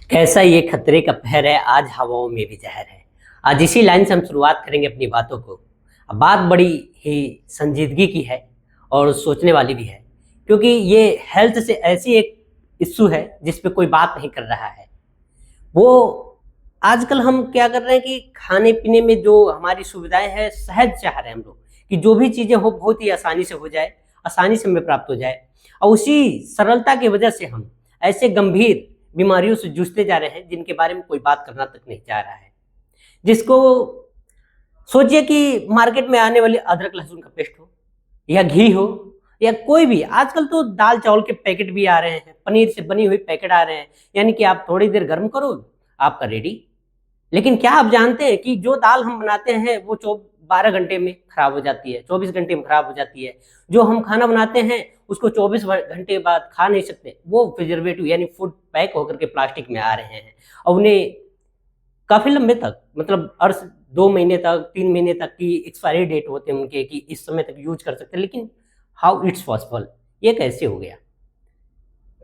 कैसा ये खतरे का पहर है, आज हवाओं में भी जहर है। आज इसी लाइन से हम शुरुआत करेंगे अपनी बातों को। अब बात बड़ी ही संजीदगी की है और सोचने वाली भी है, क्योंकि ये हेल्थ से ऐसी एक इश्यू है जिस पे कोई बात नहीं कर रहा है। वो आजकल हम क्या कर रहे हैं कि खाने पीने में जो हमारी सुविधाएं हैं, सहज चाह रहे हैं हम लोग कि जो भी चीजें हो बहुत ही आसानी से हो जाए, आसानी से हमें प्राप्त हो जाए। और उसी सरलता की वजह से हम ऐसे गंभीर बीमारियों से जूझते जा रहे हैं जिनके बारे में कोई बात करना तक नहीं चाह रहा है। जिसको सोचिए कि मार्केट में आने वाली अदरक लहसुन का पेस्ट हो या घी हो या कोई भी, आजकल तो दाल चावल के पैकेट भी आ रहे हैं, पनीर से बनी हुई पैकेट आ रहे हैं, यानी कि आप थोड़ी देर गर्म करो, आपका रेडी। लेकिन क्या आप जानते हैं कि जो दाल हम बनाते हैं वो 12 घंटे में खराब हो जाती है, 24 घंटे में खराब हो जाती है। जो हम खाना बनाते हैं उसको 24 घंटे बाद खा नहीं सकते, वो प्रिजर्वेटिव यानी फूड पैक होकर के प्लास्टिक में आ रहे हैं और उन्हें काफी लंबे तक, मतलब अर्थ 2 महीने तक, 3 महीने तक की एक्सपायरी डेट होते हैं उनके कि इस समय तक यूज कर सकते हैं। लेकिन हाउ इट्स पॉसिबल, ये कैसे हो गया?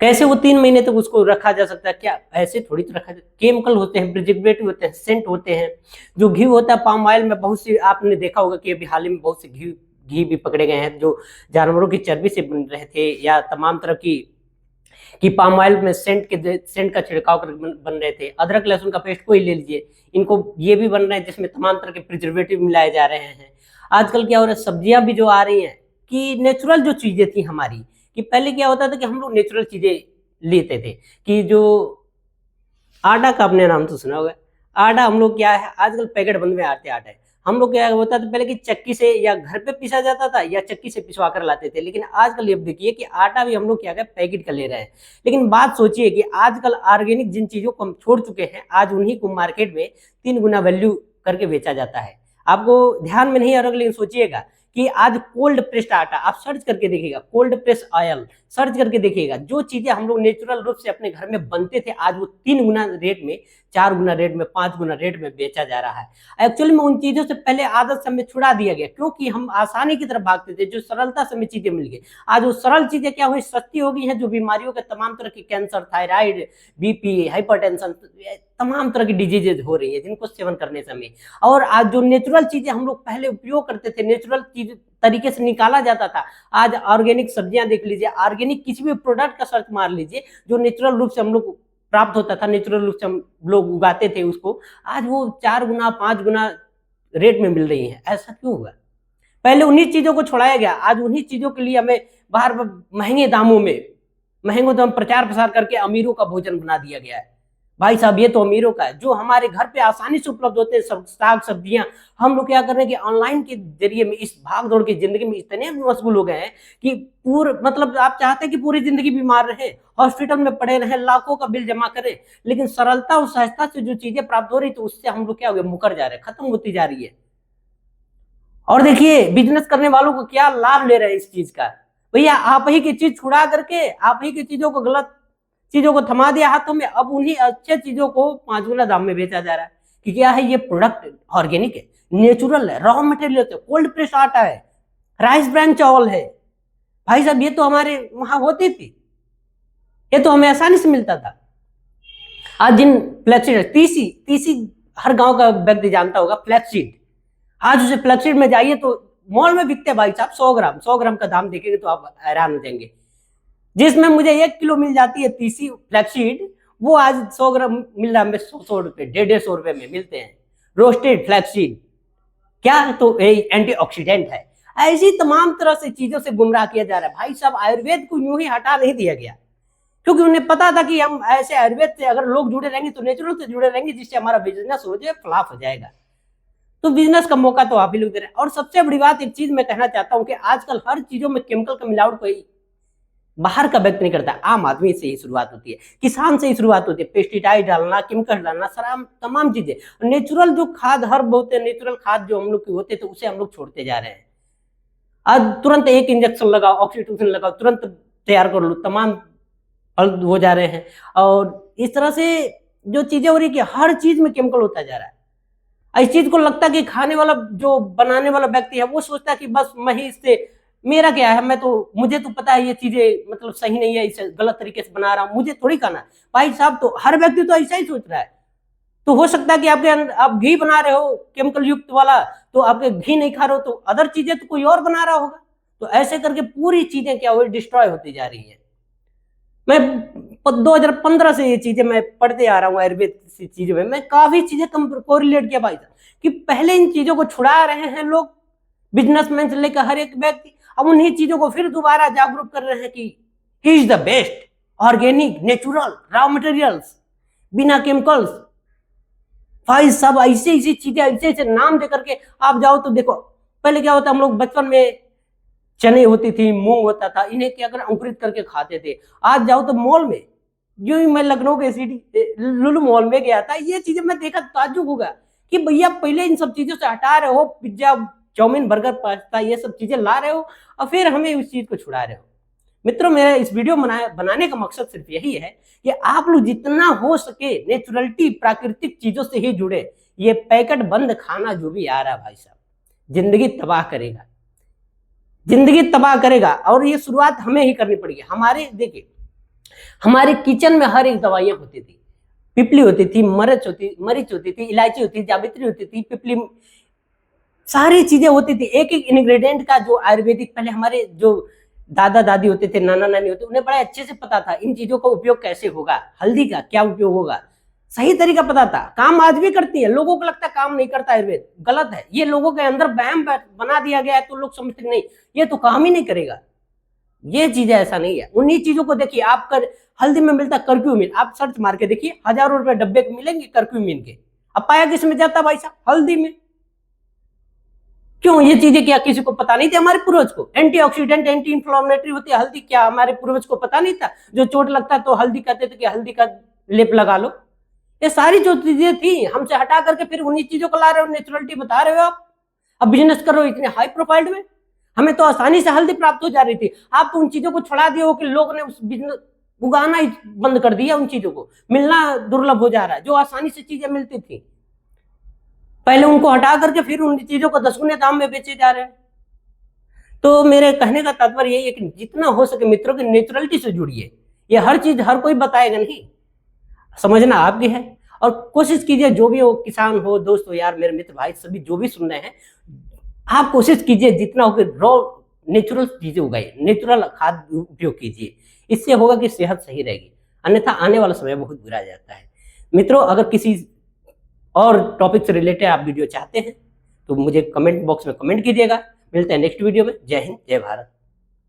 कैसे वो 3 महीने तक उसको रखा जा सकता है? क्या ऐसे थोड़ी तो रखा जाए? केमिकल होते हैं, प्रिजर्वेटिव होते हैं, सेंट होते हैं। जो घी होता है पाम ऑयल में, बहुत सी आपने देखा होगा कि अभी हाल ही में बहुत से घी घी भी पकड़े गए हैं जो जानवरों की चर्बी से बन रहे थे, या तमाम तरह की पाम ऑयल में सेंट का छिड़काव कर बन रहे थे। अदरक लहसुन का पेस्ट को ही ले लीजिए, इनको ये भी बन रहे हैं जिसमें तमाम तरह के प्रिजर्वेटिव मिलाए जा रहे हैं। आजकल क्या हो रहा है, सब्जियां भी जो आ रही हैं कि नेचुरल जो चीजें थी हमारी, कि पहले क्या होता था कि हम लोग नेचुरल चीजें लेते थे। कि जो आटा का आपने नाम तो सुना होगा, आटा हम लोग क्या है आजकल पैकेट बंद में आते आटा है। हम लोग क्या होता था पहले कि चक्की से या घर पे पीसा जाता था या चक्की से पिसवा कर लाते थे। लेकिन आजकल ये देखिए कि आटा भी हम लोग क्या है पैकेट का ले रहे हैं। लेकिन बात सोचिए कि आजकल ऑर्गेनिक जिन चीजों को हम छोड़ चुके हैं, आज उन्हीं को मार्केट में 3 गुना वैल्यू करके बेचा जाता है। आपको ध्यान में नहीं आ रहा, लेकिन सोचिएगा कि आज कोल्ड प्रेस्ड आटा, आप सर्च करके देखिएगा, कोल्ड प्रेस ऑयल सर्च करके देखिएगा, जो चीजें हम लोग नेचुरल रूप से अपने घर में बनते थे, आज वो 3 गुना रेट में, 4 गुना रेट में, 5 गुना रेट में बेचा जा रहा है। एक्चुअली में उन चीजों से पहले आदत से हमें छुड़ा दिया गया, क्योंकि हम आसानी की तरफ भागते थे, जो सरलता से हमें चीजें मिल गई। आज वो सरल चीजें क्या हुई, सस्ती हो गई हैं, जो बीमारियों के तमाम तरह की कैंसर, थायराइड, बीपी, हाइपरटेंशन, तमाम तरह की डिजीजेज हो रही है जिनको सेवन करने से हमें। और आज जो नेचुरल चीजें हम लोग पहले उपयोग करते थे, नेचुरल चीज तरीके से निकाला जाता था, आज ऑर्गेनिक सब्जियां देख लीजिए, ऑर्गेनिक किसी भी प्रोडक्ट का सर्च मार लीजिए जो नेचुरल रूप से हम लोग प्राप्त होता था, नेचुरल रूप से हम लोग उगाते थे उसको, आज वो 4 गुना 5 गुना रेट में मिल रही है। ऐसा क्यों हुआ? पहले उन्हीं चीजों को छुड़ाया गया, आज उन्हीं चीजों के लिए हमें बाहर महंगे दामों में, महंगों दाम प्रचार प्रसार करके अमीरों का भोजन बना दिया गया है। भाई साहब ये तो अमीरों का है, जो हमारे घर पे आसानी से उपलब्ध होते हैं सब साग सब्जियां, हम लोग क्या कर रहे हैं कि ऑनलाइन के जरिए में इस भाग दौड़ की जिंदगी में इतने मशगूल हो गए हैं कि पूरे, मतलब आप चाहते हैं कि पूरी जिंदगी बीमार रहे, हॉस्पिटल में पड़े रहे, लाखों का बिल जमा करें, लेकिन सरलता और सहजता से जो चीजें प्राप्त हो रही तो उससे हम लोग क्या हो गए, मुकर जा रहे हैं, खत्म होती जा रही है। और देखिए बिजनेस करने वालों को क्या लाभ ले रहे हैं इस चीज का। भैया आप ही की चीज छुड़ा करके, आप ही की चीजों को, गलत चीजों को थमा दिया हाथों में, अब उन्हीं अच्छे चीजों को 5 गुना दाम में बेचा जा रहा है। कि क्या है, ये प्रोडक्ट ऑर्गेनिक है, नेचुरल है, रॉ मटेरियल है, कोल्ड प्रेस आटा है, राइस ब्रांड चावल है। भाई साहब ये तो हमारे वहां होती थी, ये तो हमें आसानी से मिलता था। आज जिन फ्लैक्सीड, तीसी तीसी हर गांव का व्यक्ति जानता होगा, फ्लैक्सीड, आज उसे फ्लैक्सीड में जाइए तो मॉल में बिकते हैं भाई साहब, 100 ग्राम का दाम देखेंगे तो आप हैरान हो जाएंगे। जिसमें मुझे 1 किलो मिल जाती है तीसी फ्लैक्सीड, वो आज 100 ग्राम मिल रहा है 100 रुपए, 150 रुपए में मिलते हैं रोस्टेड फ्लैक्सीड। क्या तो एंटीऑक्सीडेंट है। ऐसी तमाम तरह से चीजों से गुमराह किया जा रहा है। भाई साहब आयुर्वेद को यूं ही हटा नहीं दिया गया, क्योंकि उन्हें पता था कि हम ऐसे आयुर्वेद से अगर लोग जुड़े रहेंगे तो नेचुरल से जुड़े रहेंगे, जिससे हमारा बिजनेस हो जाए, फ्लॉप हो जाएगा। तो बिजनेस का मौका तो आप ही लोग दे रहे हैं। और सबसे बड़ी बात, एक चीज मैं कहना चाहता हूं कि आजकल हर चीजों में केमिकल का मिलावट कोई बाहर का व्यक्ति नहीं करता, आम आदमी से ही शुरुआत होती है, किसान से ही शुरुआत होती है। पेस्टिसाइड डालना, केमिकल डालना, तमाम चीजें। नेचुरल जो खाद हर्ब होते हैं, नेचुरल खाद जो हम लोग के होते थे, उसे हम लोग छोड़ते जा रहे हैं। आज तुरंत एक इंजेक्शन लगाओ, ऑक्सीटोसिन लगाओ, तुरंत तैयार कर लो, तमाम फल हो जा रहे हैं। और इस तरह से जो चीजें हो रही है कि हर चीज में केमिकल होता जा रहा है। इस चीज को लगता है कि खाने वाला, जो बनाने वाला व्यक्ति है, वो सोचता है कि बस मैं ही इससे मेरा क्या है, मुझे तो पता है ये चीजें मतलब सही नहीं है, इसे गलत तरीके से बना रहा हूं, मुझे थोड़ी खाना है। भाई साहब, तो हर व्यक्ति तो ऐसा ही सोच रहा है। तो हो सकता है कि आपके अंदर आप घी बना रहे हो केमिकल युक्त वाला, तो आपके घी नहीं खा रहे हो, तो अदर चीजें तो कोई और बना रहा होगा। तो ऐसे करके पूरी चीजें क्या हो डिस्ट्रॉय होती जा रही है। मैं 2015 से ये चीजें मैं पढ़ते आ रहा हूँ, आयुर्वेद की चीजों में मैं काफी चीजें कोरिलेट किया भाई साहब, कि पहले इन चीजों को छुड़ा रहे हैं लोग, बिजनेसमैन से लेकर हर एक व्यक्ति, अब उन्हीं चीजों को फिर दोबारा जागरूक कर रहे हैं कि he is the best, organic, natural, raw materials, बिना केमिकल्स। भाई सब ऐसी ऐसी चीजें, ऐसे ऐसे नाम दे करके आप जाओ तो देखो, पहले क्या होता, हम लोग बचपन में चने होती थी, मूंग होता था, इन्हें क्या कर अंकुरित करके खाते थे। आज जाओ तो मॉल में, जो ही मैं लखनऊ के सिटी लुलु मॉल में गया था, ये चीजें मैं देखा ताज्जुब होगा कि भैया पहले इन सब चीजों से हटा रहे हो, पिज्जा, चाउमीन, बर्गर, पास्ता, ये सब चीजें ला रहे हो और फिर हमें उस चीज को छुड़ा रहे हो। मित्रों, मेरा इस वीडियो बनाने का मकसद सिर्फ यही है कि आप लोग जितना हो सके नेचुरलिटी, प्राकृतिक चीजों से ही जुड़े। ये पैकेट बंद खाना जो भी आ रहा है भाई साहब, जिंदगी तबाह करेगा, जिंदगी तबाह करेगा। और ये शुरुआत हमें ही करनी पड़ेगी। हमारे देखिए, हमारे किचन में हर एक दवाइयां होती थी, पिपली होती थी, मरीच होती थी, इलायची होती थी, जावित्री होती थी, पिपली, सारी चीजें होती थी। एक एक इंग्रेडिएंट का जो आयुर्वेदिक, पहले हमारे जो दादा दादी होते थे, नाना नानी होते, उन्हें बड़ा अच्छे से पता था इन चीजों का उपयोग कैसे होगा, हल्दी का क्या उपयोग होगा, सही तरीका पता था। काम आज भी करती है, लोगों को लगता है काम नहीं करता आयुर्वेद, गलत है। ये लोगों के अंदर वहम बना दिया गया है, तो लोग समझते नहीं ये तो काम ही नहीं करेगा। ये चीजें ऐसा नहीं है। उन्हीं चीजों को देखिए, आप हल्दी में मिलता कर्क्यूमिन, आप सर्च मार के देखिए, हजारों रुपए डब्बे को मिलेंगे कर्क्यूमिन के। अब पाया किस में जाता भाई साहब? हल्दी में। क्यों? ये चीजें क्या किसी को पता नहीं थी? हमारे पूर्वज को एंटीऑक्सीडेंट, एंटी इंफ्लेमेटरी होती है हल्दी, क्या हमारे पूर्वज को पता नहीं था? जो चोट लगता तो हल्दी कहते थे कि हल्दी का लेप लगा लो। ये सारी जो चीजें थी हमसे हटा करके फिर उन्हीं चीजों को ला रहे हो, नेचुरलिटी बता रहे हो आप। अब बिजनेस करो इतने हाई प्रोफाइल में, हमें तो आसानी से हल्दी प्राप्त हो जा रही थी, आप तो उन चीजों को छुड़ा दिए हो कि लोग ने उस बिजनेस उगाना ही बंद कर दिया, उन चीजों को मिलना दुर्लभ हो जा रहा है। जो आसानी से चीजें मिलती थी पहले, उनको हटा करके फिर उन चीजों को 10 गुने दाम में बेचे जा रहे हैं। तो मेरे कहने का तात्पर्य यही है कि जितना हो सके मित्रों की नेचुरलिटी से जुड़िए। ये हर चीज हर कोई बताएगा नहीं, समझना आपकी है। और कोशिश कीजिए, जो भी हो, किसान हो, दोस्त हो, यार, मेरे मित्र भाई सभी जो भी सुन रहे हैं, आप कोशिश कीजिए जितना हो कि रॉ नेचुरल चीजें उगाइए, नेचुरल खाद उपयोग कीजिए। इससे होगा कि सेहत सही रहेगी, अन्यथा आने वाला समय बहुत बुरा जाता है। मित्रों, अगर किसी और टॉपिक से रिलेटेड आप वीडियो चाहते हैं तो मुझे कमेंट बॉक्स में कमेंट कीजिएगा। मिलते हैं नेक्स्ट वीडियो में। जय हिंद, जय भारत।